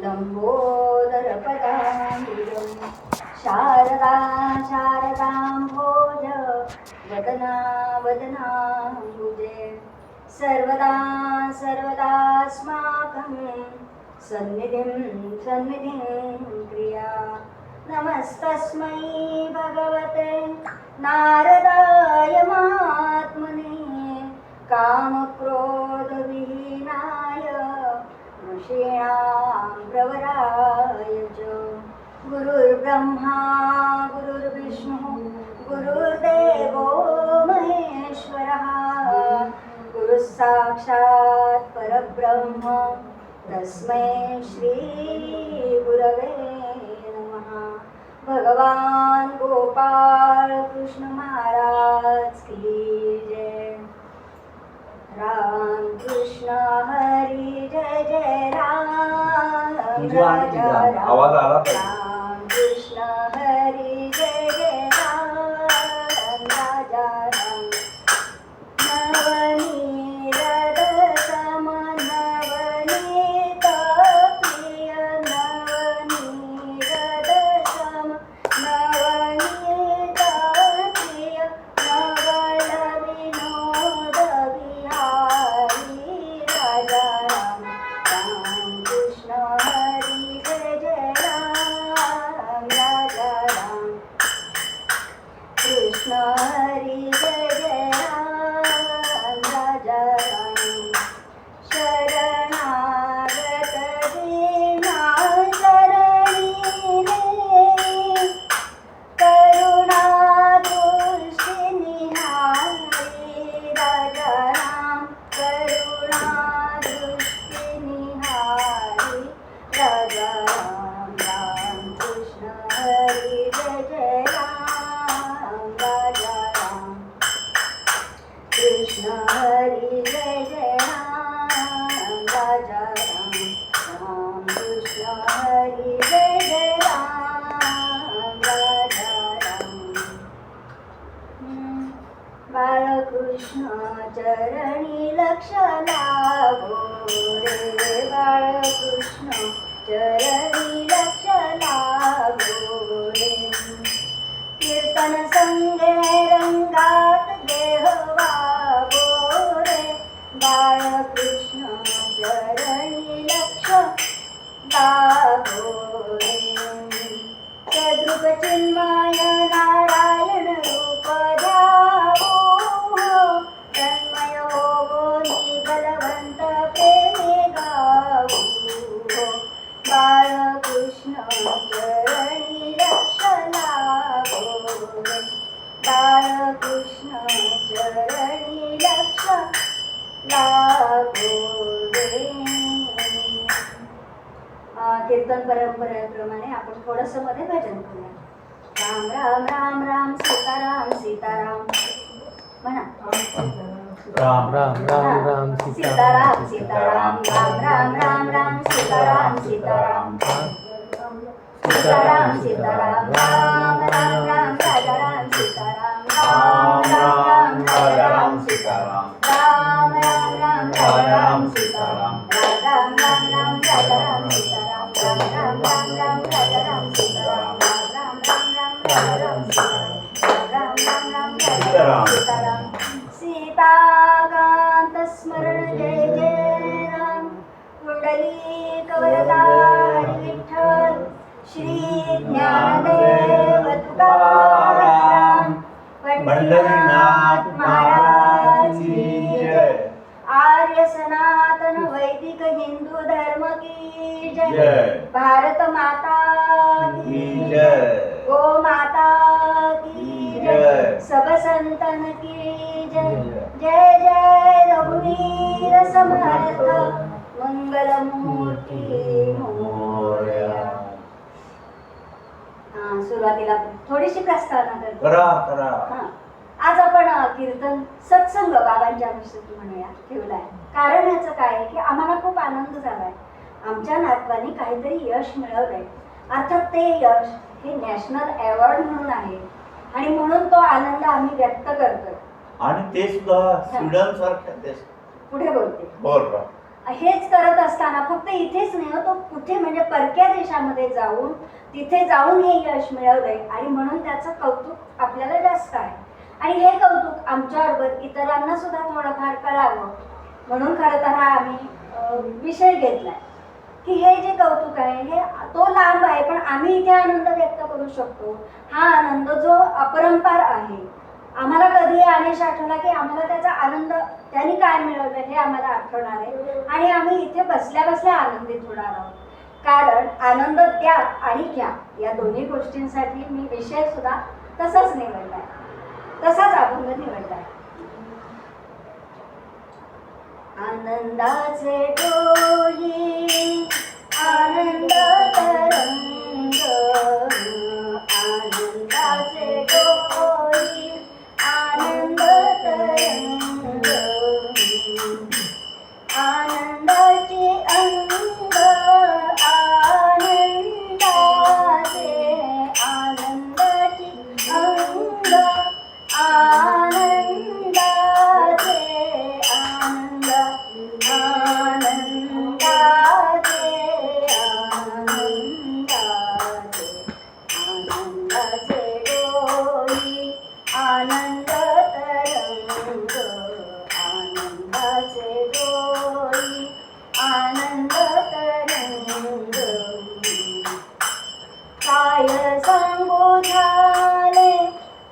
लम्बोदरपदाम्बुजं शारदा शारदाम्भोज वदना वदनाम्बुजे सर्वदा सर्वदास्माकं सन्निधिं सन्निधिं क्रिया। नमस्तस्मै भगवते नारदाय महात्मने कामक्रोधविहीनाय ऋषीणां प्रवराय च। गुरुर्ब्रह्मा गुरुर्विष्णुः गुरुर्देवो महेश्वरः गुरुः साक्षात् परब्रह्म तस्मै श्री गुरवे नमः। भगवान गोपाल कृष्ण महाराज की जय। राम कृष्ण हरी जय जय राम राजा राम राम कृष्ण हरी जय जय राम राजा राम। नवनीत सम नवनीत प्रिय नवनीत सम नवनीत प्रिय नवल विनोद विहारी राजा राम राम कृष्ण हरी जय जय राम राजा राम कृष्ण हरी जय जय राम राजा राम। शरणागत दीना शरणीने करुणा दृष्टि निहारी राजा राम करुणा दृष्टि निहारी राजा राम राम कृष्ण हरी जय जय राम राजा राम कृष्ण हरी जय जय राम राजा राम राम कृष्ण हरी जय जय राम राजा राम। बाळकृष्ण चरणी लक्ष लागो रे बाळकृष्ण चरणी लक्ष लागो रे। कीर्तन संगे रंगात देह वागो रे बाळकृष्ण चरणी लक्ष लागो रे। सद्रूप चिन्मय नारायण रूप ध्यावो तन्मय होवो बलवंत प्रेमे गावो बाळकृष्ण चरणी लक्ष लागो रे बाळकृष्ण चरणी लक्ष लागो रे। कीर्तन परंपरेप्रमाणे आपण थोडंसं मध्ये भजन करूया। राम राम राम राम सीताराम सीताराम म्हणा। राम राम राम राम सीताराम सीताराम राम राम राम राम सीताराम सीताराम सीताराम सीताराम राम राम राम राजा राम सीताराम राम राम राम राजा राम सीताराम राम राम राम राजा राम सीताराम राम राम राम राजा राम सीताराम राम राम राम राम राजा राम सीताराम राम राम राम राजा राम सीताराम राम राम राम राजा राम सीताराम। सीताकांत स्मरण जय जय राम कुंडलीक वरदा हरी विठ्ठल श्री ज्ञानदेव तुकाराम पंढरीनाथ महाराज की जय। आर्य सनातन वैदिक हिंदू धर्म की जय। भारत माता की जय। गो माता की जय। सब संतन की जय। जय जय रघुवीर समर्थ मंगल मूर्ती मोरया। सुरुवातीला थोडीशी प्रस्तावना करतो। आज आपण कीर्तन सत्संग बाबांच्या विषयी म्हणूया ठेवलाय। कारण याचं काय आहे की आम्हाला खूप आनंद झालाय। आमच्या नातवानी काहीतरी यश मिळवलंय। अर्थात ते यश हे नॅशनल अवॉर्ड म्हणून आहे आणि म्हणून तो आनंद आम्ही व्यक्त करतोय। आणि ते सुद्धा स्वीडन सारख्या देश पुढे बोलते बरोबर हेच करत असताना फक्त इथेच नाही हो, तो कुठे म्हणजे परक्या देशामध्ये जाऊन तिथे जाऊन हे यश मिळवलंय आणि म्हणून त्याचं कौतुक आपल्याला जास्त आहे. आणि हे कौतुक आमच्याबरोबर इतरांना सुद्धा थोडंफार कळावं म्हणून खरं तर हा आम्ही विषय घेतलाय की हे जे कौतुक आहे हे तो लांब आहे, पण आम्ही इथे आनंद व्यक्त करू शकतो. हा आनंद जो अपरंपार आहे, आम्हाला कधी आदेश आठवला की आम्हाला त्याचा आनंद त्यांनी काय मिळवलं हे आम्हाला आठवणार आहे आणि आम्ही इथे बसल्या बसल्या आनंदित होणार आहोत. कारण आनंद द्या आणि घ्या या दोन्ही गोष्टींसाठी मी विषय सुद्धा तसाच निवडलाय, तसाच अभंग निवडलाय. आनंदाचे डोही आनंद तरंग, आनंदाचे डोही आनंद तरंग, आनंदाची अंग आनंदाचे, आनंदाची अंग आनंदाचे, आनंद आनंदाचे, आनंदाचे, आनंदाचे डोही आनंद तरंग, आनंदाचे डोही आनंद तरंग. काय सांगू झाले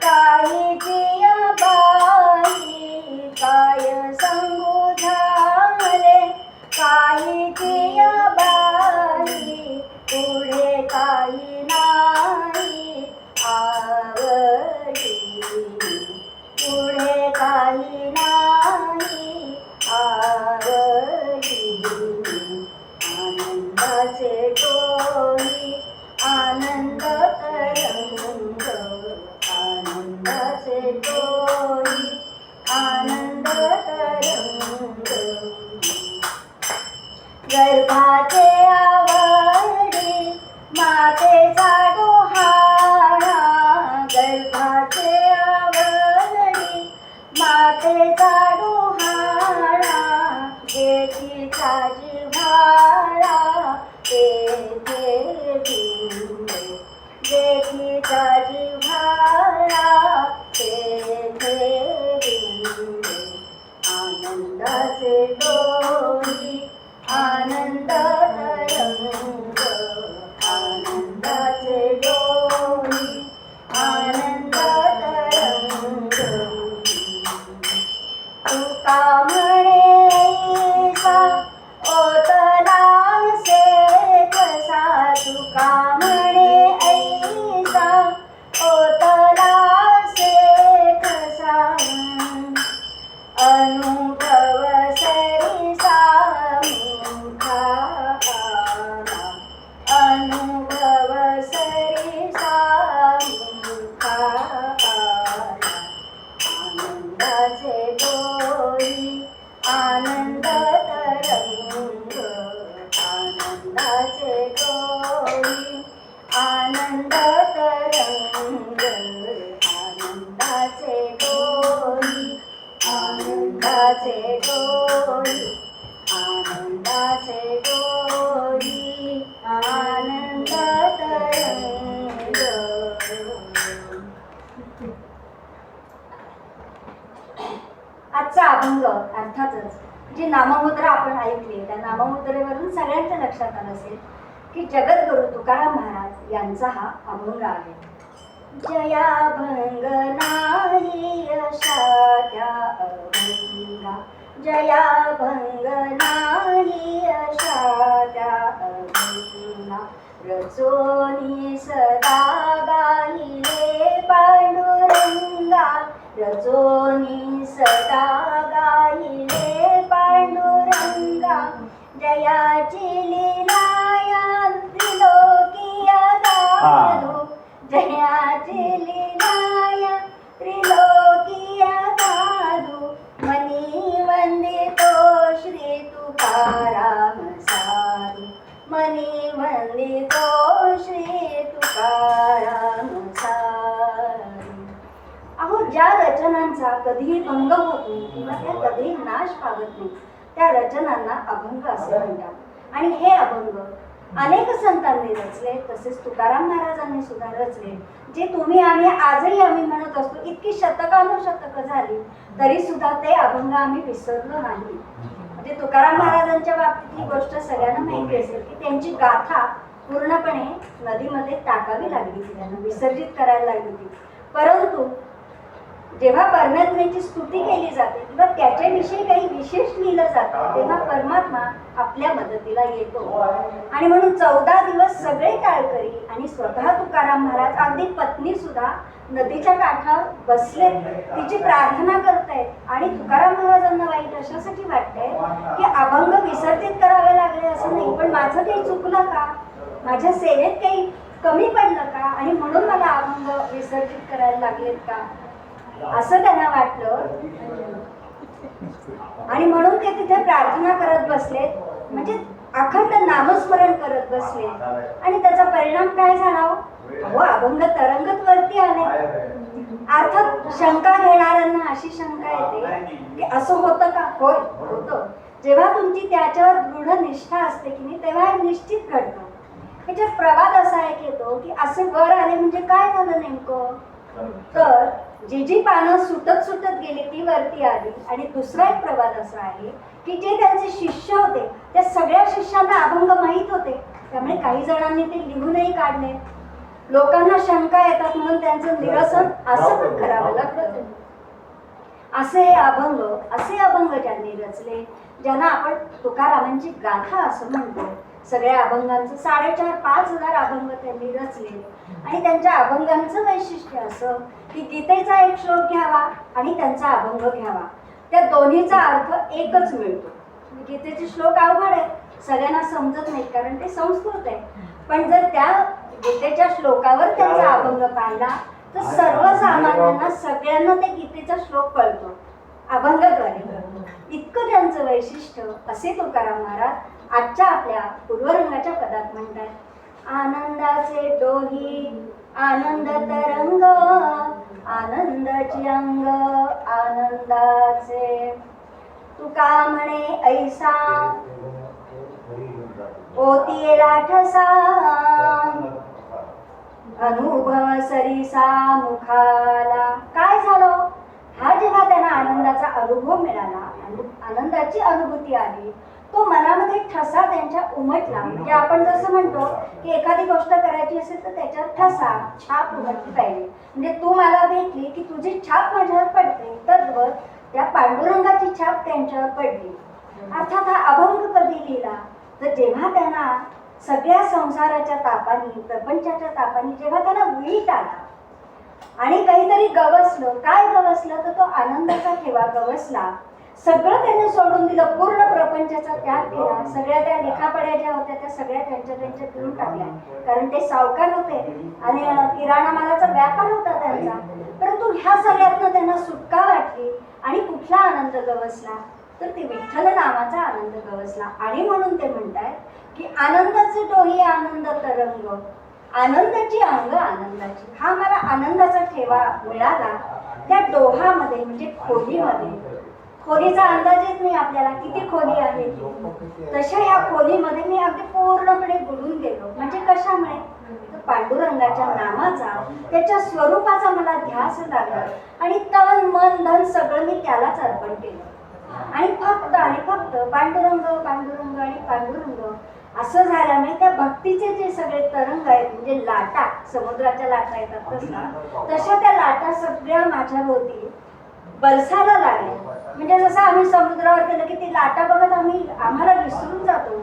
काहीची या बाई, काय सांगू झाले काहीची या बाई, पुढे काही नाही आवडी, पुढे काही नाही आवडी. आनंदाचे डोही आनंद तरंग, आनंदाचे डोही आनंद तरंग. गर्भाचे आवडी मातेचा डोहाळा, गर्भाचे आवडी मातेचा डोहाळा, जेठीचा जिव्हाळा तेथे भिंडे, जेठीचा जिव्हाळा तेथे भिंडे. आनंदाचे डोही आनंद तरंग, आनंदाचे डोही आनंद तरंग. तुका म्हणे ऐसा ओतलासे कसा, तुका म्हणे ऐसा ओतलासे कसा, अनुभव सरिसा मुखा आला, अनुभव सरिसा मुखा आला. आनंदाचे डोही आनंद तरंग, आनंदाचे डोही आनंद तरंग, आनंदाचे डोही आनंदाचे डोही आनंदाचे डोही आनंद तरंग. आजचा अभंग अर्थातच जी नाममुद्रा आपण ऐकली त्या नाममुद्रेवरून सगळ्यांच्या लक्षात आलं असेल की जगद्गुरु तुकाराम महाराज यांचा हा अभंग आहे. जयाभंग नाही अशा त्या अभंगा, जयाभंग नाही अशा त्या अभंगा, रचोनी सदा गाहिले पांडुरंगा, रचोनी सदा गाहिले पांडुरंगा. जयाची लीलाया त्रिलोकीया गाधो, जयाची लीलाया त्रिलोकीया गाधो, मनी वंदितो श्री तुकाराम साधू, मनी वंदितो श्री तुकाराम साधू. अहो ज्या रचनांचा कधीही भंग होत नाही किंवा त्या कधीही नाश पावत नाही त्या रचनांना अभंग असे म्हणतात. आणि हे अभंग अनेक संतांनी रचले, तसेच तुकाराम महाराजांनी सुद्धा रचले. जे तुम्ही आजही आम्ही म्हणत असतो, इतकी शतकानुशतकं झाली तरी सुद्धा ते अभंग आम्ही विसरलो नाही. म्हणजे तुकाराम महाराजांच्या बाबतीत ही गोष्ट सगळ्यांना माहिती असेल की त्यांची गाथा पूर्णपणे नदीमध्ये टाकावी लागली होती, त्यांना विसर्जित करायला लागली होती. परंतु जेव्हा परमात्म्याची स्तुती केली जाते किंवा त्याच्याविषयी काही विशेष लिहिलं जातं, तेव्हा परमात्मा आपल्या मदतीला येतो. आणि म्हणून 14 दिवस सगळे टाळकरी आणि स्वतः तुकाराम महाराज, अगदी पत्नी सुद्धा नदीच्या काठावर बसले, तिची प्रार्थना करतायत. आणि तुकाराम महाराजांना वाईट अशासाठी वाटतंय की अभंग विसर्जित करावे लागले असं नाही, पण माझं काही चुकलं का, माझ्या सेवेत काही कमी पडलं का, आणि म्हणून मला अभंग विसर्जित करायला लागलेत का, असं त्यांना वाटलं. आणि म्हणून ते तिथे प्रार्थना करत बसले, म्हणजे अखंड नामस्मरण करत बसले. आणि त्याचा परिणाम काय झाला? हो, अभंग तरंगत वरती आले. अर्थात शंका घेणाऱ्यांना अशी शंका येते की असं होतं का? होय, होतं. जेव्हा तुमची त्याच्यावर दृढ निष्ठा असते की नाही, तेव्हा हे निश्चित घडतं. त्याच्यात प्रवाद असा एक येतो की असे वर आले म्हणजे काय झालं नेमकं, तर जी पानं सुटत सुटत गेली ती वरती आली. आणि दुसरा एक प्रवाद असा आहे की जे त्यांचे शिष्य होते त्या सगळ्या शिष्यांना अभंग माहीत होते, त्यामुळे काही जणांनी ते लिहूनही काढले. लोकांना शंका येतात म्हणून त्यांचं निरसन असं पण करावं लागतं. असे अभंग ज्यांनी रचले, ज्यांना आपण तुकारामांची गाथा असं म्हणतो, सगळ्या अभंगांचं 4,500-5,000 अभंग त्यांनी रचले. आणि त्यांच्या अभंगांचं वैशिष्ट्य असं की गीतेचा एक श्लोक घ्यावा आणि त्यांचा अभंग घ्यावा, त्या दोन्हीचा अर्थ एकच मिळतो. गीतेचे श्लोक अवघड आहे, सगळ्यांना समजत नाही कारण ते संस्कृत आहे. पण जर त्या गीतेच्या श्लोकावर त्यांचा अभंग पाहिला तर सर्वसामान्यांना सगळ्यांना ते गीतेचा श्लोक कळतो अभंगाद्वारे. इतकं त्यांचं वैशिष्ट्य. असे तुकाराम महाराज आजच्या आपल्या पूर्वरंगाच्या पदात म्हणतात, आनंदाचे डोही आनंद तरंग, आनंदाची अंग आनंदाचे, तुका म्हणे ऐसा ओतीला ठसा, अनुभव सरिसा मुखाला. काय झालं? हा जेव्हा त्यांना आनंदाचा अनुभव मिळाला, आनंदाची अनुभूती आली, तो मनामध्ये ठसा त्यांच्या उमटला. म्हणजे आपण जसं म्हणतो की एखादी गोष्ट करायची असेल तर त्याच्यावर ठसा छाप उमटली पाहिजे. म्हणजे तू मला भेटली की तुझी छाप माझ्यावर पडते, तर त्या पांडुरंगाची छाप त्यांच्यावर पडली. अर्थात हा अभंग कधी लिहिला? तर जेव्हा त्यांना सगळ्या संसाराच्या तापानी, प्रपंचाच्या तापानी जेव्हा त्यांना वीट आला आणि काहीतरी गवसलं. काय गवसलं? तर तो आनंदाचा ठेवा गवसला. सगळं त्यांनी सोडून दिलं, पूर्ण प्रपंचाचा त्याग केला. सगळ्या त्या लेखापड्या ज्या होत्या त्या सगळ्या त्यांच्या पिळून टाकल्या, कारण ते सावकार होते आणि किराणा मालाचा व्यापार होता त्यांचा. परंतु ह्या सगळ्यातनं त्यांना सुटका वाटली. आणि कुठला आनंद गवसला? तर ते विठ्ठल नामाचा आनंद गवसला. आणि म्हणून ते म्हणतात की आनंदाचे डोही आनंद तरंग, आनंदाची अंग आनंदाची. हा मला आनंदाचा ठेवा मिळाला त्या डोहामध्ये, म्हणजे खोलीमध्ये. खोलीचा अंदाज येत नाही आपल्याला किती खोली आहे. तशा ह्या खोलीमध्ये मी अगदी पूर्णपणे बुडून गेलो. म्हणजे कशामुळे? तर पांडुरंगाच्या नामाचा, त्याच्या स्वरूपाचा मला ध्यास लागला आणि तन मन धन सगळं मी त्यालाच अर्पण केलं. आणि फक्त पांडुरंग पांडुरंग आणि पांडुरंग असं झाल्यामुळे त्या भक्तीचे जे सगळे तरंग आहेत, म्हणजे लाटा, समुद्राच्या लाटा येतात तशा त्या लाटा सगळ्या माझ्या भोवती बरसायला लागल्या. म्हणजे जसं आम्ही समुद्रावर गेलो की ती लाटा बघत आम्हाला विसरून जातो,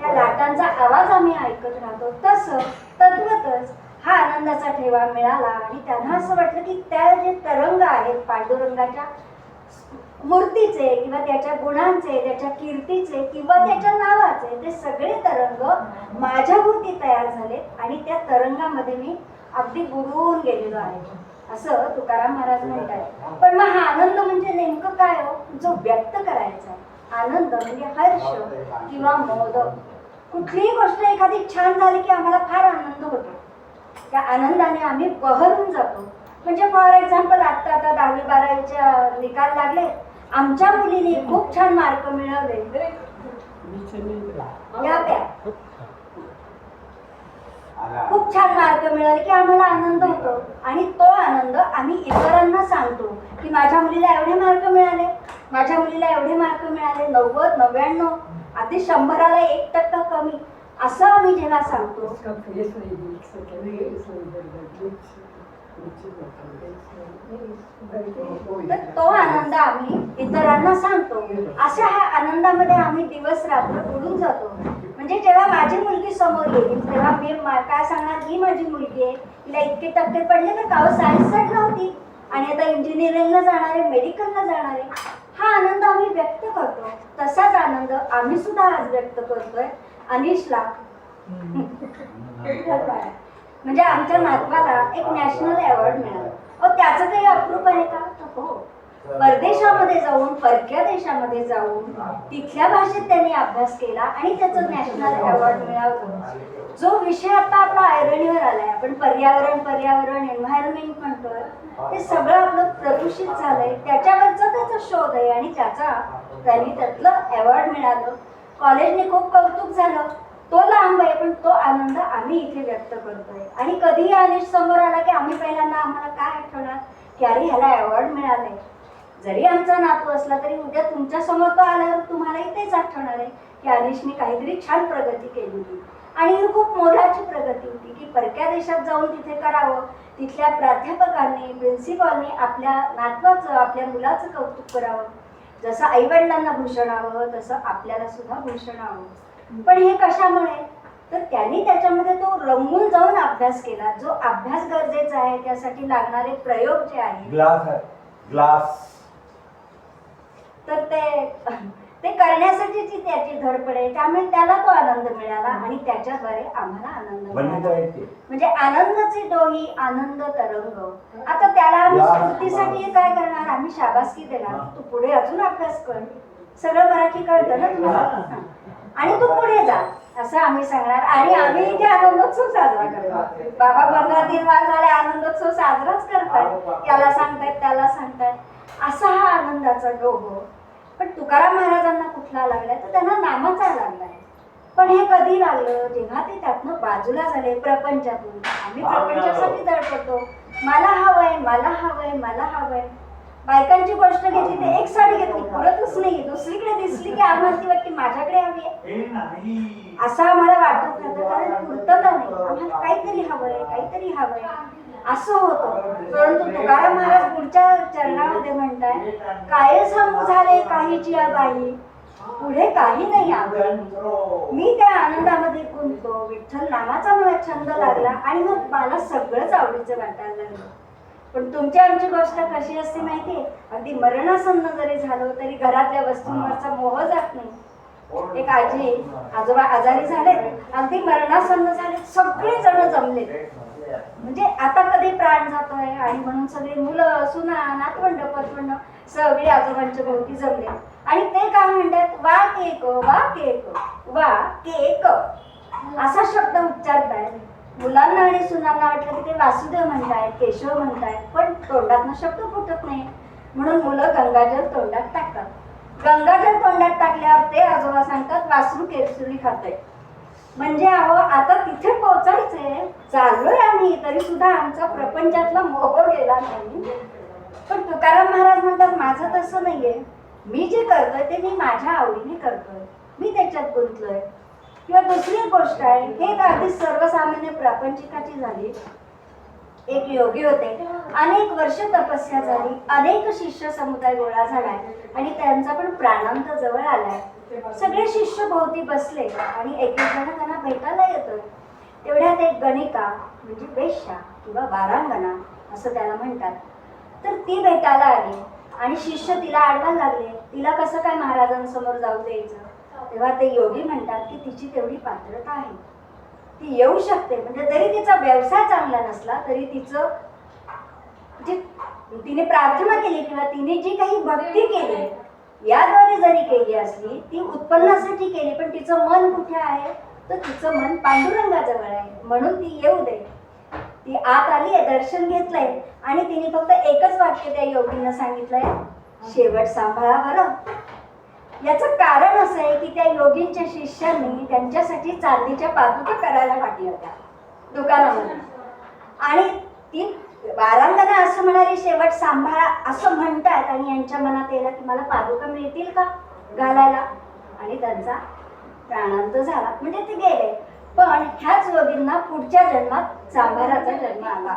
त्या लाटांचा आवाज आम्ही ऐकत राहतो. तसं तद्वतच हा आनंदाचा ठेवा मिळाला. आणि त्यांना असं वाटलं की त्या जे तरंग आहेत पांडुरंगाच्या मूर्तीचे किंवा त्याच्या गुणांचे, त्याच्या कीर्तीचे किंवा त्याच्या नावाचे, ते सगळे तरंग माझ्या भोवती तयार झाले आणि त्या तरंगामध्ये मी अगदी बुडून गेलेलो आहे, असं तुकाराम महाराज म्हणतात. पण मग हा आनंद म्हणजे नेमकं काय हो? जो व्यक्त करायचा आनंद म्हणजे हर्ष किंवा मोद. कुठलीही गोष्ट एखादी छान झाली की आम्हाला फार आनंद होतो, त्या आनंदाने आम्ही बहरून जातो. म्हणजे फॉर एक्झाम्पल आता 10वी 12वीचे निकाल लागले आमच्या मुलीने खूप छान मार्क मिळवले, या प्या. खूप छान मार्क मिळाले की आम्हाला आनंद होतो आणि तो आनंद आम्ही इतरांना सांगतो की माझ्या मुलीला एवढे मार्क मिळाले, माझ्या मुलीला एवढे मार्क मिळाले, 90, 99, अगदी 100ला 1% कमी, असं आम्ही जेव्हा सांगतो तर तो आनंद आम्ही इतरांना सांगतो. अशा ह्या आनंदामध्ये आम्ही दिवस रात्र बुडून जातो. म्हणजे जेव्हा माझी मुलगी समोर येईल तेव्हा मी काय सांगणार, ही माझी मुलगी आहे, तिला इतके टक्के पडले तर का सायन्स साईडला होती आणि आता इंजिनिअरिंगला जाणार आहे, मेडिकलला जाणार आहे. हा आनंद आम्ही व्यक्त करतो. तसाच आनंद आम्ही सुद्धा आज व्यक्त करतोय अनिशला. म्हणजे आमच्या नातवाला एक नॅशनल अवॉर्ड मिळाला. त्याचं काही अप्रूप आहे का? हो, परदेशामध्ये जाऊन, परक्या देशामध्ये जाऊन तिथल्या भाषेत त्यांनी अभ्यास केला आणि त्याचं नॅशनल अवॉर्ड मिळालं. जो विषय आता आपला ऐरणीवर आलाय, आपण पर्यावरण एन्व्हायरमेंट म्हणतोय, ते सगळं आपलं प्रदूषित झालंय, त्याच्यावरचा त्याचा शोध आहे आणि त्यांनी त्यातलं अवॉर्ड मिळालं. कॉलेजने खूप कौतुक झालं. तो लांब आहे पण तो आनंद आम्ही इथे व्यक्त करतोय. आणि कधीही अनिश समोर आला की आम्ही पहिल्यांदा आम्हाला काय आठवणार की अरे ह्याला अवॉर्ड मिळालाय. जरी आमचा नातू असला तरी उद्या तुमच्या समोर तो आल्यावर तुम्हालाही तेच आठवणार आहे की अनिशने काहीतरी छान प्रगती केली होती. आणि ही खूप मोलाची प्रगती होती की परक्या देशात जाऊन तिथे करावं, तिथल्या प्राध्यापकांनी, प्रिन्सिपॉलनी आपल्या नातवाचं, आपल्या मुलाचं कौतुक करावं. जसं आईवडिलांना भूषण हवं तसं आपल्याला सुद्धा भूषण हवं. पण हे कशामुळे? तर त्यांनी त्याच्यामध्ये तो रंगून जाऊन अभ्यास केला. जो अभ्यास गरजेचा आहे त्यासाठी लागणारे प्रयोग जे आहेत, ग्लास तर ते करण्यासाठीची त्याची धडपड आहे. त्यामुळे त्याला तो आनंद मिळाला आणि त्याच्याद्वारे आम्हाला आनंद मिळाला. म्हणजे आनंदाची डोही, आनंद तरंग. आता त्याला आम्ही स्फूर्तीसाठी काय करणार? आम्ही शाबासकी देणार, तू पुढे अजून अभ्यास कर, सगळं मराठी कळतं ना तुम्हाला, आणि तू पुढे जा, असं आम्ही सांगणार. आणि आम्ही इथे आनंदोत्सव साजरा करतो. बाबा 15 दिन झाले आनंदोत्सव साजराच करतात. याला सांगतायत, त्याला सांगतायत, असा हा आनंदाचा डोह. पण तुकाराम महाराजांना कुठला लागलाय? तर त्यांना नामाचा लागलाय. पण हे कधी लागलं? जेव्हा ते त्यातनं बाजूला झाले प्रपंचातून. आम्ही प्रपंचासाठी धडपडतो, मला हवंय, मला हवंय, मला हवंय. बायकांची गोष्ट घेतली तर एक साडी घेतली, पुरतच नाही, दुसरीकडे दिसली की आम्हाला ती वाटते माझ्याकडे हवी आहे, असं आम्हाला वाटत राहतं. कारण पूर्तता नाही, आम्हाला काहीतरी हवंय, काहीतरी हवंय असं होतं. परंतु तुकाराम महाराज पुढच्या चरणामध्ये म्हणताय, काय सांगू झाले काहीची या बाई, पुढे काही नाही आवड. मी त्या आनंदामध्ये गुंततो. विठ्ठल नामाचा मला छंद लागला आणि मग मला सगळंच आवडीचं वाटायला लागलं. पण तुमची आमची गोष्ट कशी असते माहितीये? अगदी मरणासन्न जरी झालो तरी घरातल्या वस्तूंवरचा मोह जात नाही. एक आजी आजोबा आजारी झाले, अगदी मरणासन्न झाले, सगळे जण जमले. म्हणजे आता कधी प्राण जातोय आणि म्हणून सगळे मुलं, सुना, नातवंड, पतवंड सगळे आजोबांच्या भोवती जमले आणि ते काय म्हणतात? वा केक, वा केक, वा केक, असा शब्द उच्चारतायत. मुलांना आणि सुनांना वाटलं की ते वासुदेव म्हणतायत, केशव म्हणतायत, पण तोंडातनं शब्द फुटत नाही. म्हणून मुलं गंगाजल तोंडात टाकतात. गंगाजल तोंडात टाकल्यावर ते आजोबा सांगतात वासरू केसरी खातंय. म्हणजे अहो आता तिथे पोहोचायचंय, चाललोय आम्ही, तरी सुद्धा आमचा प्रपंचातला मोह गेला नाही. पण तुकाराम महाराज म्हणतात माझं तसं नाहीये, मी जे करतोय ते मी माझ्या आवडीने करतोय, मी त्याच्यात गुंतलोय. किंवा दुसरी एक गोष्ट आहे, हे अगदी सर्वसामान्य प्रापंचिकाची झाली. एक योगी होते, अनेक वर्ष तपस्या झाली, अनेक शिष्य समुदाय गोळा झालाय आणि त्यांचा पण प्राणांत जवळ आलाय. सगळे शिष्य भोवती बसले आणि एक एक जण त्यांना भेटायला येतोय. तेवढ्यात एक गणिका म्हणजे वेश्या किंवा वारांगणा असं त्याला म्हणतात, तर ती भेटायला आली आणि शिष्य तिला आडवायला लागले. तिला कसं काय महाराजांसमोर जाऊ द्यायचं? तेव्हा ते योगी म्हणतात की तिची तेवढी पात्रता आहे, ती येऊ शकते. म्हणजे जरी तिचा व्यवसाय चांगला नसला तरी तिचं जे तिने प्रार्थना केली किंवा तिने जी काही भक्ती केली याद्वारे जरी केली असली, ती उत्पन्नासाठी केली, पण तिचं मन कुठे आहे? तर तिचं मन पांडुरंगाजवळ आहे. म्हणून ती येऊ दे. ती आत आली आहे, दर्शन घेतलंय आणि तिने फक्त एकच वाक्य त्या योगींना सांगितलंय, शेवट सांभाळा बरं. याचं कारण असं आहे की त्या योगींच्या शिष्यांनी त्यांच्यासाठी चांदीच्या पादुका करायला टाकल्या होत्या दुकानामध्ये. आणि ती वारांगना असं म्हणाली शेवट सांभाळा असं म्हणतात, आणि यांच्या मनात येईल की मला पादुका मिळतील का घालायला, आणि त्यांचा प्राणांत झाला, म्हणजे ते गेले. पण ह्याच योगींना पुढच्या जन्मात सांभाराचा जन्म आला.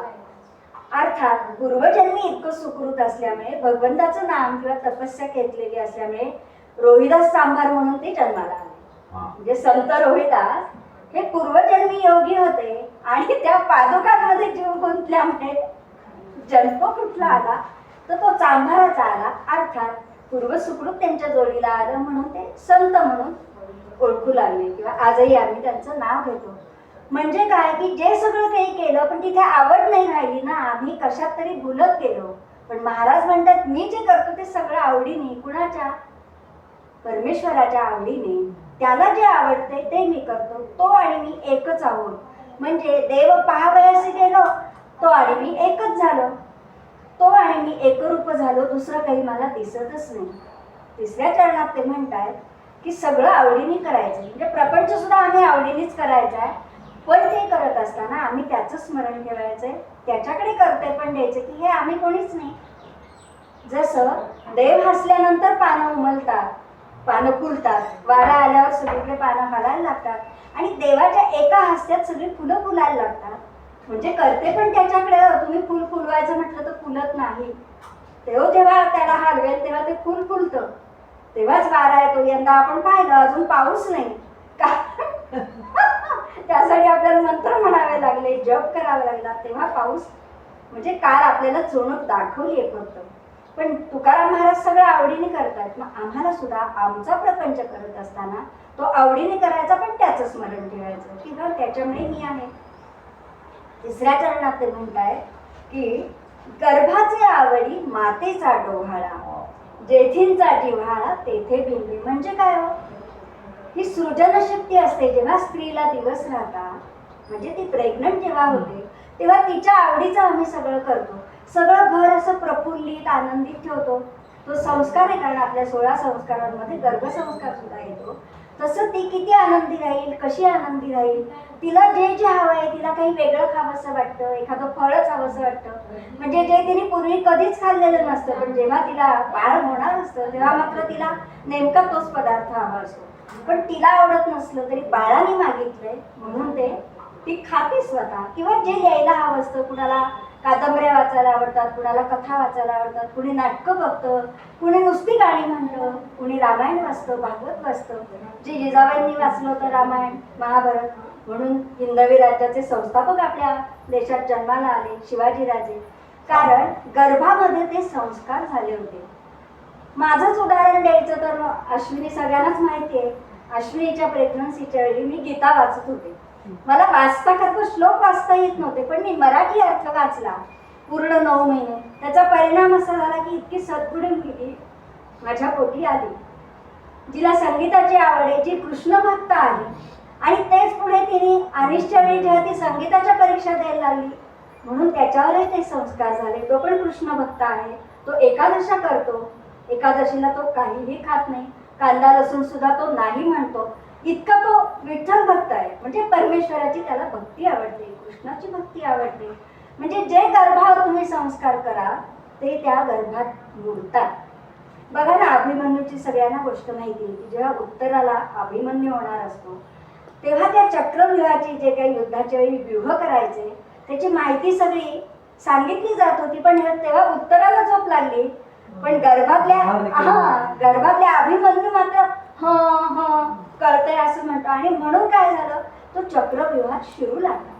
अर्थात पूर्वजन्मी इतकं सुकृत असल्यामुळे, भगवंताचं नाम किंवा तपस्या केलेली असल्यामुळे रोहिदास सांभार म्हणून ते जन्माला आले. म्हणजे संत रोहिदास हे पूर्वजन्मी योगी होते, आणि त्या पादुकांमध्ये जीव गुंतल्यामुळे जन्म कुठला आला तर तो चांभाराचा आला. अर्थात पूर्व सुकृत त्यांच्या जोडीला आलं म्हणून ते संत म्हणून ओळखू लागले, किंवा आजही आम्ही त्यांचं नाव घेतो. म्हणजे काय की जे सगळं काही केलं पण तिथे आवड नाही राहिली ना, आम्ही कशात तरी भुलत गेलो. पण महाराज म्हणतात मी जे करतो ते सगळं आवडीने, कुणाच्या? परमेश्वराच्या आवडीने. त्याला जे आवडते ते मी करतो. तो आणि मी एकच आहोत. म्हणजे देव पाहावयास गेलो तो आणि मी एकच झालो. तो आणि मी एकरूप झालो, दुसरं काही मला दिसतच नाही. तिसऱ्या चरणात ते म्हणतात की सगळं आवडीने करायचं, म्हणजे प्रपंच सुद्धा आम्ही आवडीनेच करायचा आहे. पण ते करत असताना आम्ही त्याचं स्मरण ठेवायचंय, त्याच्याकडे करते पण द्यायचं की हे आम्ही कोणीच नाही. जसं देव हसल्यानंतर पानं उमलतात, पानं फुलतात, वारा आल्यावर सगळीकडे पानं हलायला लागतात, आणि देवाच्या एका हास्यात सगळी फुलं फुलायला लागतात. म्हणजे करते पण त्याच्याकडे. तुम्ही फुल फुलवायचं म्हटलं तर फुलत नाही. तेव्हा त्याला हलवेल तेव्हा ते फुल फुलतं, तेव्हाच वारा येतो. यंदा आपण पाहिलं अजून पाऊस नाही का त्यासाठी आपल्याला मंत्र म्हणावे लागले, जप करावे लागला, तेव्हा पाऊस. म्हणजे काल आपल्याला चोणक दाखवली आहे फक्त. पण तुकाराम महाराज सगळं आवडीने करतात. मग आम्हाला सुद्धा आमचा प्रपंच करत असताना तो आवडीने करायचा, पण त्याचं स्मरण ठेवायचं की हा त्याच्यामुळे मी आहे. तिसऱ्या चरणात ते म्हणताय की गर्भाचे आवडी मातेचा डोहाळा, जेथींचा जिव्हाळा तेथे बिंबे. म्हणजे काय हो, ही सृजनशक्ती असते. जेव्हा स्त्रीला दिवस राहतात, म्हणजे ती प्रेग्नंट जेव्हा होते तेव्हा तिच्या आवडीचं आम्ही सगळं करतो. सगळं घर असं प्रफुल्लित आनंदित ठेवतो. तो संस्कार आहे, कारण आपल्या 16 संस्कारांमध्ये गर्भसंस्कार सुद्धा येतो. तसं ती किती आनंदी राहील, कशी आनंदी राहील, तिला जे जे हवं आहे, तिला काही वेगळं खावंसं वाटतं, एखादं फळच हवंसं वाटतं, म्हणजे जे तिने पूर्वी कधीच खाल्लेलं नसतं, पण जेव्हा तिला बाळ होणार असतं तेव्हा मात्र तिला नेमका तोच पदार्थ हवा असतो. पण तिला आवडत नसलं तरी बाळाने मागितलंय म्हणून ती खाते स्वतः. किंवा जे यायला हवं असतं, कुणाला कादंबऱ्या वाचायला आवडतात, कुणाला कथा वाचायला आवडतात, कुणी नाटकं बघतं, कुणी नुसती गाणी म्हणतं, कुणी रामायण वाचतं, भागवत वाचतं. जे जिजाबाईंनी वाचलं होतं रामायण महाभारत, म्हणून हिंदवी राज्याचे संस्थापक आपल्या देशात जन्माला आले, शिवाजीराजे. कारण गर्भामध्ये ते संस्कार झाले होते. माझंच उदाहरण द्यायचं तर अश्विनी सगळ्यांनाच माहिती आहे. अश्विनीच्या प्रेग्नन्सीच्या वेळी मी गीता वाचत होते. मला वाचता करता श्लोक वाचता येत नव्हते, पण मी मराठी अर्थ वाचला पूर्ण 9 महिने. त्याचा परिणाम असा झाला की इतकी सद्गुणी मुलगी माझ्या पोटी आली, जिला संगीताची आवड आहे, जी कृष्ण भक्त आहे. आणि तेच पुढे तिने अनिष्टच्या वेळी जेव्हा ती संगीताच्या परीक्षा द्यायला लागली, म्हणून त्याच्यावरही ते संस्कार झाले. तो पण कृष्ण भक्त आहे, तो एकादशा करतो. एकादशीला तो काहीही खात नाही, कांदा लसूण सुद्धा तो नाही म्हणतो. इतका तो विठ्ठल भक्त आहे. म्हणजे परमेश्वराची त्याला भक्ती आवडते, कृष्णाची भक्ती आवडते. म्हणजे जे गर्भावर तुम्ही संस्कार करा ते त्या गर्भात मुरतात. बघा ना, अभिमन्यूची सगळ्यांना गोष्ट माहिती आहे की जेव्हा उत्तराला अभिमन्यू होणार असतो तेव्हा त्या चक्रव्यूहाची जे काही युद्धाच्या वेळी व्यूह करायचे त्याची माहिती सगळी सांगितली जात होती. पण तेव्हा उत्तराला झोप लागली, पण गर्भातल्या अभिमन्यू मात्र कळतंय असं म्हणतो. आणि म्हणून काय झालं, तो चक्रव्यूहात शिरू लागला,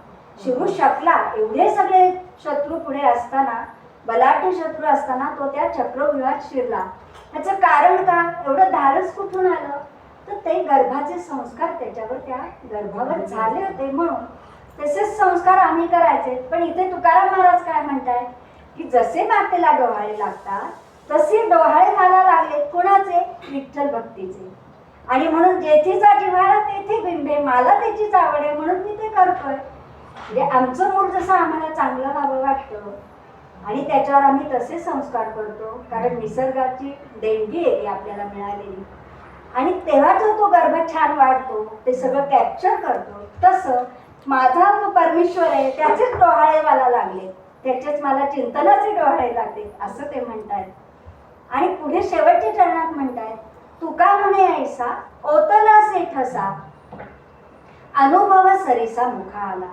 शिरू शकला. एवढे सगळे शत्रू पुढे असताना, बलाढ्य शत्रू असताना तो त्या चक्रव्यूहात शिरला. त्याचं कारण का, एवढं धाडस कुठून आलं, तर ते गर्भाचे संस्कार त्याच्यावर, त्या गर्भावर झाले होते. म्हणून तसेच संस्कार आम्ही करायचे. पण इथे तुकाराम महाराज काय म्हणताय की जसे मातेला डोहाळे लागतात तसे डोहाळे मला लागले. कुणाचे? विठ्ठल भक्तीचे. आणि म्हणून जेथीचा जिव्हाळा तेथे बिंबे, मला त्याचीच आवड आहे म्हणून मी ते करतोय. म्हणजे आमचं मूळ जसं आम्हाला चांगलं व्हावं वाटतं आणि त्याच्यावर आम्ही तसे संस्कार करतो, कारण निसर्गाची देणगी आहे ती आपल्याला मिळालेली. आणि तेव्हा जो तो गर्भ छान वाढतो, ते सगळं कॅप्चर करतो. तसं माझा जो परमेश्वर आहे त्याचेच डोहाळे मला लागले, त्याचेच मला चिंतनाचे डोहाळे लागले असं ते म्हणतात. आणि पुढे शेवटच्या चरणात म्हणतायत, तुका म्हणे ऐसा ओतला से ठसा, अनुभव सरिसा मुखा आला.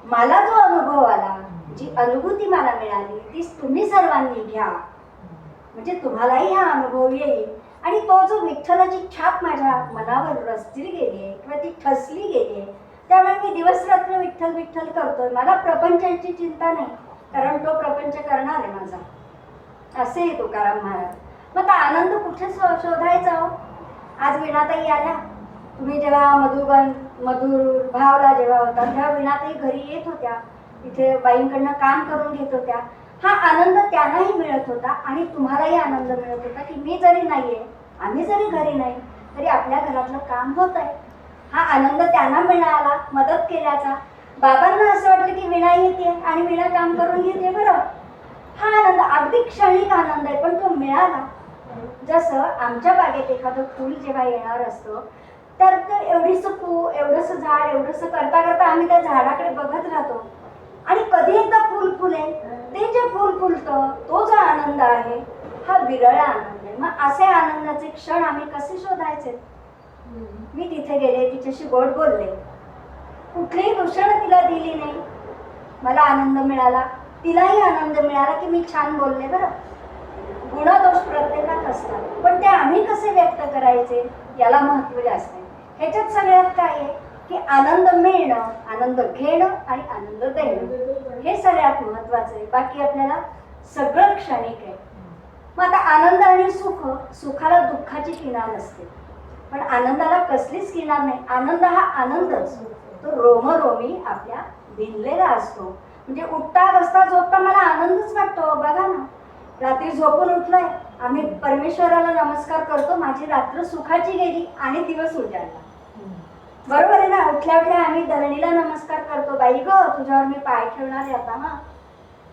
मला जो अनुभव आला, जी अनुभूती मला मिळाली, ती तुम्ही सर्वांनी घ्या, म्हणजे तुम्हालाही हा अनुभव येईल. आणि तो जो विठ्ठलाची छाप माझ्या मनावर रचली गेली आहे किंवा ती ठसली गेली आहे, त्यामुळे मी दिवस रात्र विठ्ठल विठ्ठल करतोय. मला प्रपंचाची चिंता नाही, कारण तो प्रपंच करणार आहे माझा, असे तुकाराम महाराज. मग आता आनंद कुठे शोधायचा हो? आज वीणाताई आल्या, तुम्ही जेव्हा मधुर भावला जेव्हा होता तेव्हा वीणाताई घरी येत होत्या, इथे बाईंकडनं काम करून घेत होत्या. हा आनंद त्यांनाही मिळत होता आणि तुम्हालाही आनंद मिळत होता की मी जरी नाहीये, आम्ही जरी घरी नाही, तरी आपल्या घरातलं काम होत आहे. हा आनंद त्यांना मिळाला मदत केल्याचा. बाबांना असं वाटलं की वीणा येते आणि वीणा काम करून घेते, बरं. हा आनंद अगदी क्षणिक आनंद आहे, पण तो मिळाला. जसं आमच्या बागेत एखादं फूल जेव्हा येणार असतं, तर ते एवढंसं झाड एवढंसं करता करता आम्ही त्या झाडाकडे बघत राहतो. आणि कधी एकदा फूल फुलेल, ते जे फूल फुलतं तो जो आनंद आहे हा विरळ आनंद आहे. मग असे आनंदाचे क्षण आम्ही कसे शोधायचे? मी तिथे गेले, तिच्याशी गोड बोलले, कुठलीही दूषण तिला दिली नाही, मला आनंद मिळाला, तिलाही आनंद मिळाला की मी छान बोलले. बरं, गुणदोष प्रत्येकात असतात, पण ते आम्ही कसे व्यक्त करायचे याला महत्त्व जास्त आहे. ह्याच्यात सगळ्यात काय आहे की आनंद मिळणं, आनंद घेणं आणि आनंद देणं हे सगळ्यात महत्त्वाचं आहे. बाकी आपल्याला सगळं क्षणिक आहे. मग आता आनंद आणि सुखाला दुःखाची किनार असते, पण आनंदाला कसलीच किनार नाही. आनंद हा आनंदच, तो रोमरोमी आपल्या भिनलेला असतो. म्हणजे उठता बसता झोपता मला आनंदच वाटतो. बघा ना, रात्री झोपून उठलोय, आम्ही परमेश्वराला नमस्कार करतो, माझी रात्र सुखाची गेली आणि दिवस उजाडला. बरोबर आहे ना? उठल्या उठल्या आम्ही धरणीला नमस्कार करतो, बाई ग तुझ्यावर मी पाय ठेवणार आहे आता. हा,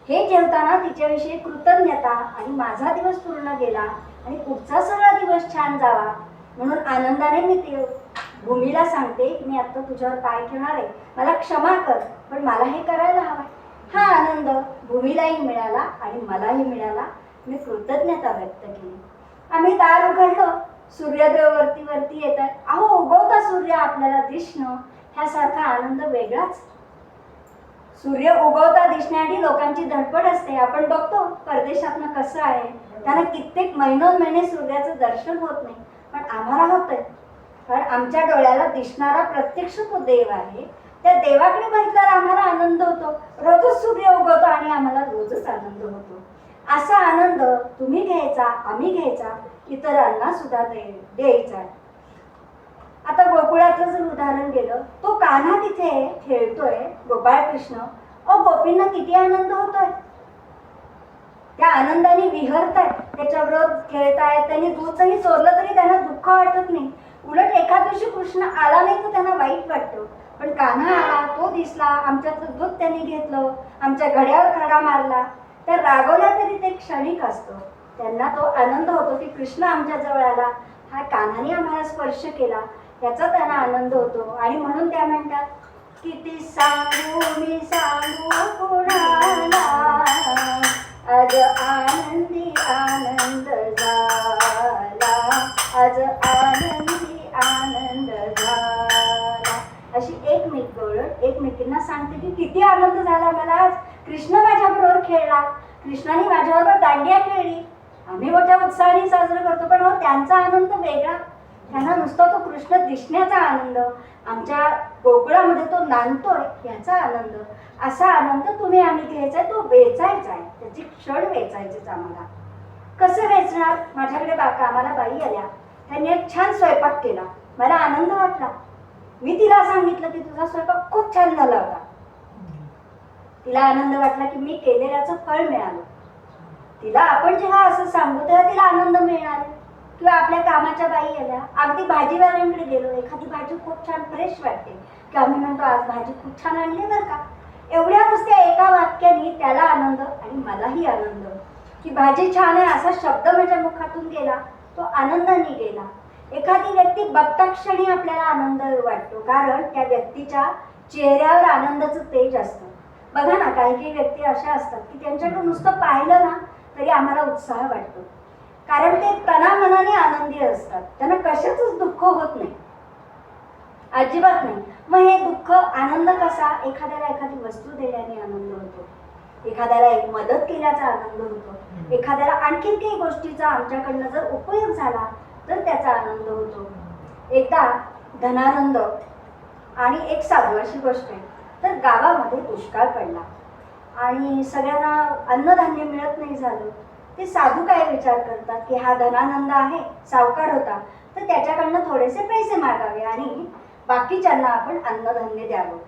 हे जेवताना तिच्याविषयी कृतज्ञता आणि माझा दिवस पूर्ण गेला आणि पुढचा सगळा दिवस छान जावा म्हणून आनंदाने मी ते भूमीला सांगते की मी आता तुझ्यावर पाय ठेवणार आहे, मला क्षमा कर, पण मला हे करायला हवं. हा आनंद भूमीलाही मिळाला आणि मलाही मिळाला. मी कृतज्ञता व्यक्त केली. आम्ही दार उघडलं, सूर्यदेव वरती येतात. अहो, उगवता सूर्य आपल्याला दिसणं ह्यासारखा आनंद वेगळाच. सूर्य उगवता दिसण्यासाठी लोकांची धडपड असते. आपण बघतो परदेशातनं कसं आहे, त्यांना कित्येक महिने सूर्याचं दर्शन होत नाही, पण आम्हाला होतंय, कारण आमच्या डोळ्याला दिसणारा प्रत्यक्ष तो देव आहे. त्या देवाकडे बघितल्यावर आम्हाला आनंद होतो. रोजच सूर्य उगवतो आणि आम्हाला रोजच आनंद होतो. असा आनंद तुम्ही घ्यायचा, आम्ही घ्यायचा, इतरांना सुद्धा द्यायचा. आता गोकुळातलं जर उदाहरण गेलं, तो कान्हा तिथे खेळतोय, गोपाळकृष्ण, गोपींना किती आनंद होतोय. त्या आनंदाने विहरतायत, त्याच्याबरोबर खेळतायत. त्यांनी दूधही चोरलं तरी त्यांना दुःख वाटत नाही. उलट एखाद दिवशी कृष्ण आला नाही तर त्यांना वाईट वाटतं, पण कान्हा आला, तो दिसला, आमच्यातलं दूध त्यांनी घेतलं, आमच्या घड्यावर खडा मारला, त्या रागवल्या तरी ते क्षणिक असतं. त्यांना तो आनंद होतो की कृष्ण आमच्या जवळ आला, हा कान्हाने आम्हाला स्पर्श केला, याचा त्यांना आनंद होतो. आणि म्हणून त्या म्हणतात, किती सांगू मी सांगू कोणाला, आज आनंदी आनंद झाला, आज आनंदी आनंद झाला. अशी एकमेकींना सांगते की किती आनंद झाला मला आज. कृष्ण माझ्याबरोबर खेळला, कृष्णाने माझ्याबरोबर दांडिया खेळली, आम्ही मोठ्या उत्साहाने साजरा करतो, पण हो त्यांचा आनंद वेगळा. त्यांना नुसता तो कृष्ण दिसण्याचा आनंद, आमच्या गोकुळामध्ये तो नांदतोय याचा आनंद. असा आनंद तुम्ही आम्ही घ्यायचा आहे, तो वेचायचा आहे, त्याची क्षण वेचायचेच आम्हाला. कसं वेचणार? माझ्याकडे कामाला बाई आल्या, त्यांनी एक छान स्वयंपाक केला, मला आनंद वाटला. मी तिला सांगितलं की तुझा स्वयंपाक खूप छान झाला होता. तिला आनंद वाटला की मी केलेल्याचं फळ मिळालं. तिला आपण जेव्हा असं सांगू तेव्हा तिला आनंद मिळणार. किंवा आपल्या कामाच्या बाई आल्या, अगदी भाजीवाल्यांकडे गेलो, एखादी भाजी खूप छान फ्रेश वाटते की आम्ही म्हणतो आज भाजी खूप छान आणली बरं का, एवढ्या नुसत्या एका वाक्याने त्याला आनंद आणि मलाही आनंद, की भाजी छान आहे असा शब्द माझ्या मुखातून गेला, तो आनंदाने गेला. एखादी व्यक्ती बघता क्षणी आपल्याला आनंद वाटतो, कारण त्या व्यक्तीच्या चेहऱ्यावर आनंदाचं तेज असतं. बघा ना, काही काही व्यक्ती अशा असतात की त्यांच्याकडे नुसतं पाहिलं ना तरी आम्हाला उत्साह वाटतो, कारण ते तनामनाने आनंदी असतात. त्यांना कशाचंच दुःख होत नाही, अजिबात नाही. मग हे दुःख आनंद कसा? एखाद्याला एखादी वस्तू दिल्याने आनंद होतो, एखाद्याला एक मदत केल्याचा आनंद होतो, एखाद्याला आणखीन काही गोष्टीचा आमच्याकडनं जर उपयोग झाला तर त्याचा आनंद होतो. एकदा धनानंद आणि एक साधू अशी गोष्ट आहे. तर गावामध्ये दुष्काळ पडला आणि सगळ्यांना अन्नधान्य मिळत नाही झालं. ते साधू काय विचार करतात की हा धनानंद आहे, सावकार होता, तर त्याच्याकडनं थोडेसे पैसे मागावे आणि बाकीच्यांना आपण अन्नधान्य द्यावं.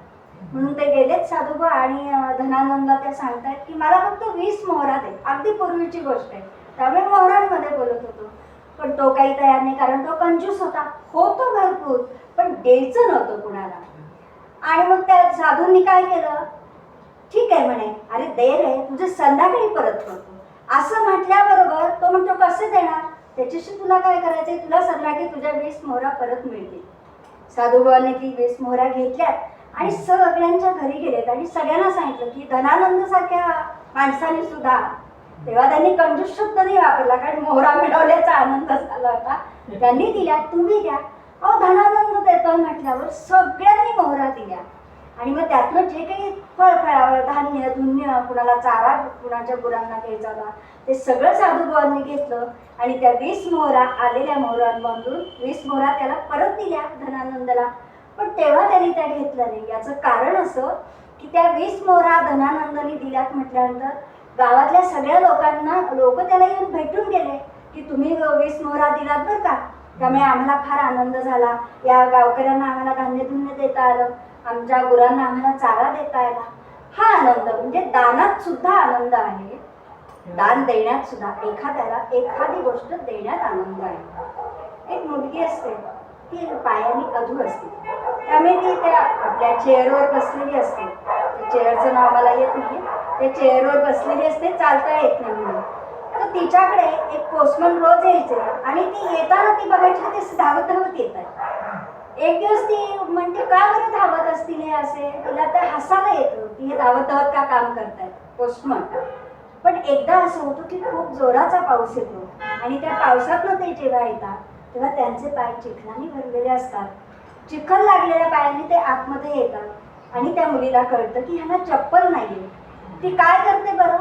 म्हणून ते गेलेत साधू आणि धनानंदला त्या सांगतायत की मला फक्त 20 मोहरा दे. अगदी पूर्वीची गोष्ट आहे, त्यामुळे मोहरांमध्ये बोलत होतो. पण तो काही तयार नाही, कारण तो कंजूस होता. होतो भरपूर, पण द्यायचं नव्हतं कुणाला. आणि मग त्या साधूंनी काय केलं, ठीक आहे म्हणे, अरे दे रे, तुझे संध्याकाळी परत करतो. असं म्हटल्याबरोबर तो म्हणतो कसे देणार, त्याच्याशी तुला काय करायचंय, तुला संध्याकाळी तुझ्या 20 मोहरा परत मिळतील. साधूबाबांनी ती 20 मोहरा घेतल्यात आणि सगळ्यांच्या घरी गेलेत आणि सगळ्यांना सांगितलं की धनानंद सारख्या माणसाने सुद्धा, तेव्हा त्यांनी कंजूस शब्द नाही वापरला, कारण मोहरा मिळवल्याचा आनंद झाला होता. त्यांनी दिल्या, तुम्ही द्या. अहो धनानंद देतोय म्हटल्यावर सगळ्यांनी मोहरा दिल्या आणि मग त्यातलं जे काही फळफळावं, धान्य धुन्य, कुणाला चारा, कुणाच्या गुरांना घ्यायचा होता, ते सगळं साधूबाबांनी घेतलं आणि त्या 20 मोहरा आलेल्या मोहरांमधून 20 मोहरा त्याला परत दिल्या धनानंदला. पण तेव्हा त्यांनी त्या घेतल्या नाही. याचं कारण असं की त्या 20 मोहरा धनानंदाने दिल्यात म्हटल्यानंतर गावातल्या सगळ्या लोक त्याला येऊन भेटून गेले की तुम्ही 20 मोहरा दिलात बरं का, त्यामुळे आम्हाला फार आनंद झाला. या गावकऱ्यांना आम्हाला धान्य धुन्य देता आलं, आमच्या गुरांना आम्हाला चारा देता आला. हा आनंद म्हणजे दानात सुद्धा आनंद आहे. दान देण्यात सुद्धा, एखाद्याला एखादी गोष्ट देण्यात आनंद आहे. एक मुलगी असते, ती पायाने अधू असते, त्यामुळे ती त्या आपल्या चेअरवर बसलेली असते. त्या चेअरचं नाव मला येत नाही, त्या चेअरवर बसलेली असते, चालता येत नाही म्हणून. तर तिच्याकडे एक पोस्टमन रोज यायचे आणि ती येताना ती बघायची ते धावत धावत येत आहे. एक दिवस ती म्हणते का बरं धावत असतील हे असे, तिला तर हसायला येतं की हे धावत धावत का काम करतायत पोस्टमन. पण एकदा असं होतं की खूप जोराचा पाऊस येतो आणि त्या पावसातनं ते जेव्हा येतात तेव्हा त्यांचे पाय चिखलाने भरलेले असतात. चिखल लागलेल्या पायाने ते आतमध्ये येतात आणि त्या मुलीला कळतं की ह्यांना चप्पल नाहीये. ती काय करते बरं,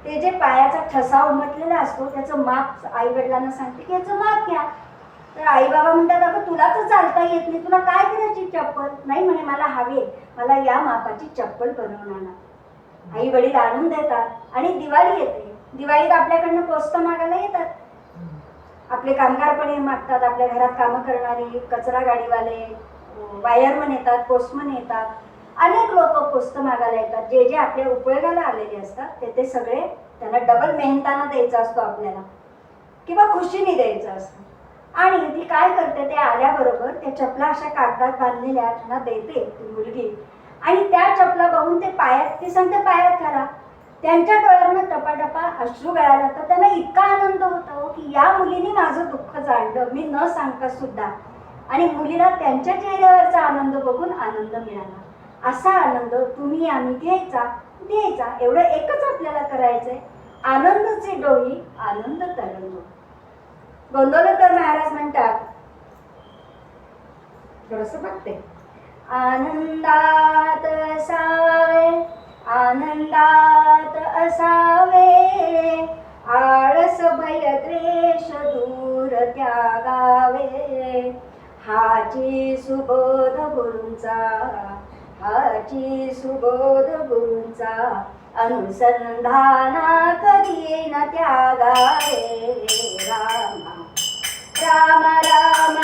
ते जे पायाचा ठसा उमटलेला असतो त्याचं माप आई वडिलांना सांगते की याचं माप घ्या. तर आई बाबा म्हणतात अगं तुला तर चालता येत नाही, तुला काय करायची चप्पल, नाही म्हणे मला हवे, मला या मापाची चप्पल बनवून आणा. आई वडील आणून देतात आणि दिवाळी येते. दिवाळीत आपल्याकडनं पोस्ट मागायला येतात, आपले कामगार पण मागतात, आपल्या घरात कामं करणारे कचरा गाडीवाले, वायरमन येतात, पोस्टमन येतात, अनेक लोक पोस्ट मागायला येतात. जे जे आपल्या उपयोगाला आलेले असतात ते सगळे त्यांना डबल मेहनताना द्यायचा असतो आपल्याला किंवा खुशीने द्यायचं असतं. आणि ती काय करते, ते आल्याबरोबर त्या चपला अशा कागदात बांधलेल्या त्यांना देते ती मुलगी आणि त्या चपला बघून ते पायात, ती सांगते पायात घाला. त्यांच्या डोळ्यांना टपाटपा अश्रू गळायला लागतात. त्यांना इतका आनंद होतो की या मुलीने माझं दुःख जाणलं मी न सांगता सुद्धा, आणि मुलीला त्यांच्या चेहऱ्यावरचा आनंद बघून आनंद मिळाला. असा आनंद तुम्ही आम्ही द्यायचा. एवढं एकच आपल्याला करायचंय, आनंदचे डोही आनंद तरंगो. गोंदवलेकर महाराज म्हणतात, थोडंसं बघते, आनंदात असावे, आनंदात असावे, आळस भय द्वेष दूर त्यागावे. हाची सुबोध गुरूंचा, अनुसंधाना कधी न त्यागावे. रामा राम राम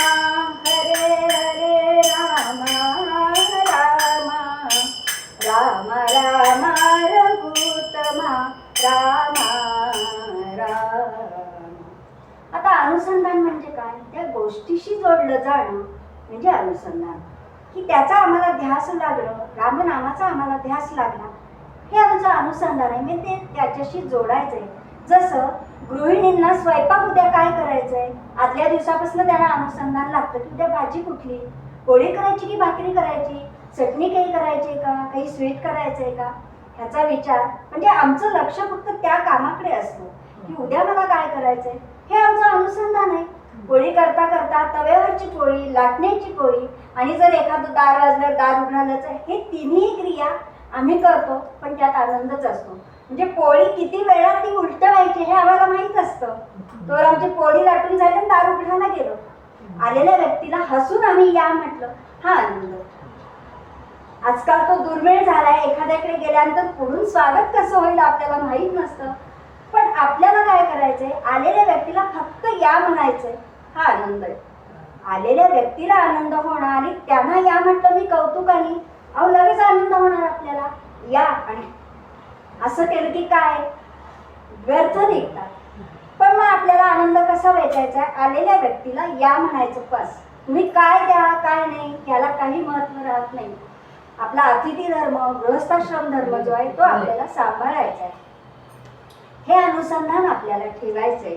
हरे हरे रामा राम राम राम रघुत्तमा राम राम. आता अनुसंधान म्हणजे काय, त्या गोष्टीशी जोडलं जाणं म्हणजे अनुसंधान. की त्याचा आम्हाला ध्यास लागलं, रामनामाचा आम्हाला ध्यास लागला, हे आमचं अनुसंधान आहे. मी ते त्याच्याशी जोडायचं आहे. जसं गृहिणींना स्वयंपाक उद्या काय करायचं आहे, आदल्या दिवसापासून त्यांना अनुसंधान लागतं की उद्या भाजी कुठली, पोळी करायची की भाकरी करायची, चटणी काही करायची का, काही स्वीट करायचं आहे का, ह्याचा विचार. म्हणजे आमचं लक्ष फक्त त्या कामाकडे असतं की उद्या मला काय करायचं आहे, हे आमचं अनुसंधान आहे. पोळी करता करता तव्यावरची पोळी, लाटण्याची पोळी, आणि जर एखादं दार वाजल्यावर दार उघडायचं, हे तिन्ही क्रिया आम्ही करतो, पण त्यात आनंदच असतो. म्हणजे पोळी किती वेळात ती उलट व्हायची हे आम्हाला माहीत असतं. तर आमची पोळी लाटून झाली आणि दार उघडायला गेलो, आलेल्या व्यक्तीला हसून आम्ही या म्हटलं, हा आनंद. आजकाल तो दुर्मिळ झालाय. एखाद्याकडे गेल्यानंतर पुढून स्वागत कसं होईल आपल्याला माहीत नसतं. पण आपल्याला काय करायचंय, आलेल्या व्यक्तीला फक्त या म्हणायचंय, हा आनंद आहे. आलेल्या व्यक्तीला आनंद होणार आणि त्यांना या म्हटलं मी कौतुकाने, अहो लगेच आनंद होणार आपल्याला. या, आणि असं केलं की काय, व्यर्थ निघतात. पण मग आपल्याला आनंद कसा वेचायचा, आलेल्या व्यक्तीला या म्हणायचं बस. तुम्ही काय द्या काय नाही याला काही महत्त्व राहत नाही. आपला अतिथी धर्म, गृहस्थाश्रम धर्म जो आहे तो आपल्याला सांभाळायचा आहे. हे अनुसंधान आपल्याला ठेवायचंय.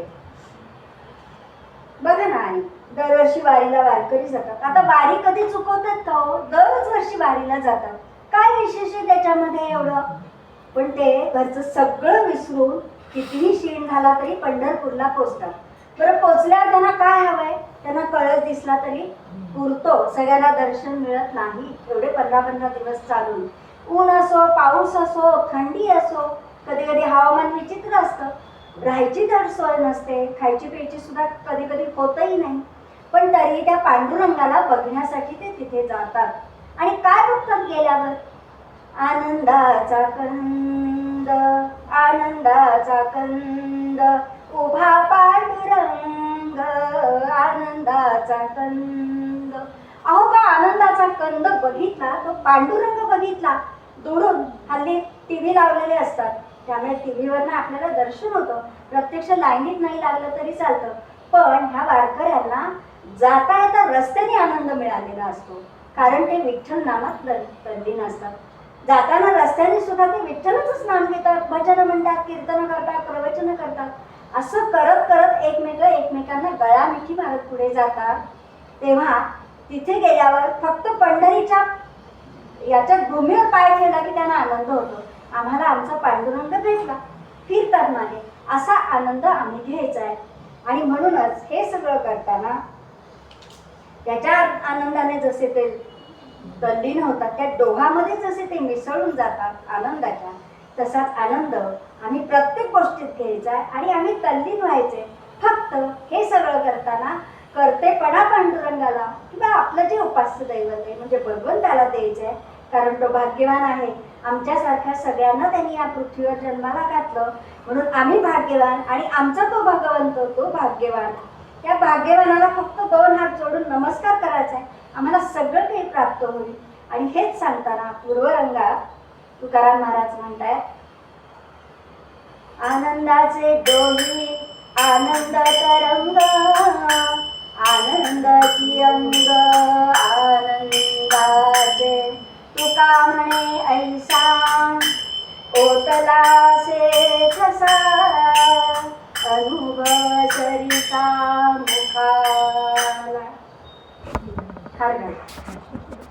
बघा ना, आणि दरवर्षी वारीला वारकरी जातात. आता वारी कधी चुकवतात का हो, दरच वर्षी वारीला जातात. काय विशेष आहे त्याच्यामध्ये एवढं, पण ते घरचं सगळं विसरून कितीही क्षीण झाला तरी पंढरपूरला पोचतात. बरं, पोचल्यावर त्यांना काय हवंय, त्यांना कळस दिसला तरी पुरतो. सगळ्यांना दर्शन मिळत नाही. एवढे 15-15 दिवस चालून, ऊन असो, पाऊस असो, थंडी असो, कधी कधी हवामान विचित्र असतं, राहायची तर सोय नसते, खायची प्यायची सुद्धा कधी कधी होतही नाही. पण तरी त्या पांडुरंगाला बघण्यासाठी ते तिथे जातात. आणि काय बघतात गेल्यावर, आनंदाचा कंद, आनंदाचा कंद, उभा पांडुरंग, आनंदाचा कंद. अहो, का आनंदाचा कंद बघितला, तो पांडुरंग बघितला दुरून. हल्ली टीव्ही लावलेले असतात, त्यामुळे टीव्हीवरनं आपल्याला दर्शन होतं, प्रत्यक्ष लाईनीत नाही लागलं तरी चालतं. पण ह्या वारकऱ्यांना जाता येता रस्त्याने आनंद मिळालेला असतो, कारण ते विठ्ठल नामात तल्लीन असतात. जाताना रस्त्याने सुद्धा ते विठ्ठलच नाम घेतात, भजन म्हणतात, कीर्तन करतात, प्रवचन करतात. असं करत करत एकमेकांना गळा मिठी मारत पुढे जातात. तेव्हा तिथे गेल्यावर फक्त पंढरीच्या याच्या भूमीवर पाय ठेवला की त्यांना आनंद होतो. आम्हाला आमचा पांडुरंग भेटला, फिरतात मागे, असा आनंद आम्ही घ्यायचा आहे. आणि म्हणूनच हे सगळं करताना त्याच्या आनंदाने जसे ते तल्लीन होतात, त्या डोहामध्ये जसे ते मिसळून जातात आनंदाच्या, तसाच आनंद आम्ही प्रत्येक गोष्टीत घ्यायचा आहे आणि आम्ही तल्लीन व्हायचे. फक्त हे सगळं करताना करतेपणा पांडुरंगाला किंवा आपलं जे उपास्य दैवत आहे म्हणजे भगवंताला द्यायचं आहे, कारण तो भाग्यवान आहे. आमच्यासारख्या सगळ्यांना त्यांनी या पृथ्वीवर जन्माला घातलं, म्हणून आम्ही भाग्यवान आणि आमचा तो भगवंत तो भाग्यवान. त्या भाग्यवानाला फक्त 2 हात जोडून नमस्कार करायचा आहे, आम्हाला सगळं काही प्राप्त होईल. आणि हेच सांगताना पूर्वरंगात तुकाराम महाराज म्हणतायत, आनंदाचे डोही आनंद तरंग, आनंदाची अंग आनंदाचे, तुका म्हणे ऐसा ओतला से ठसा, अनुभव सरिता मुखाला.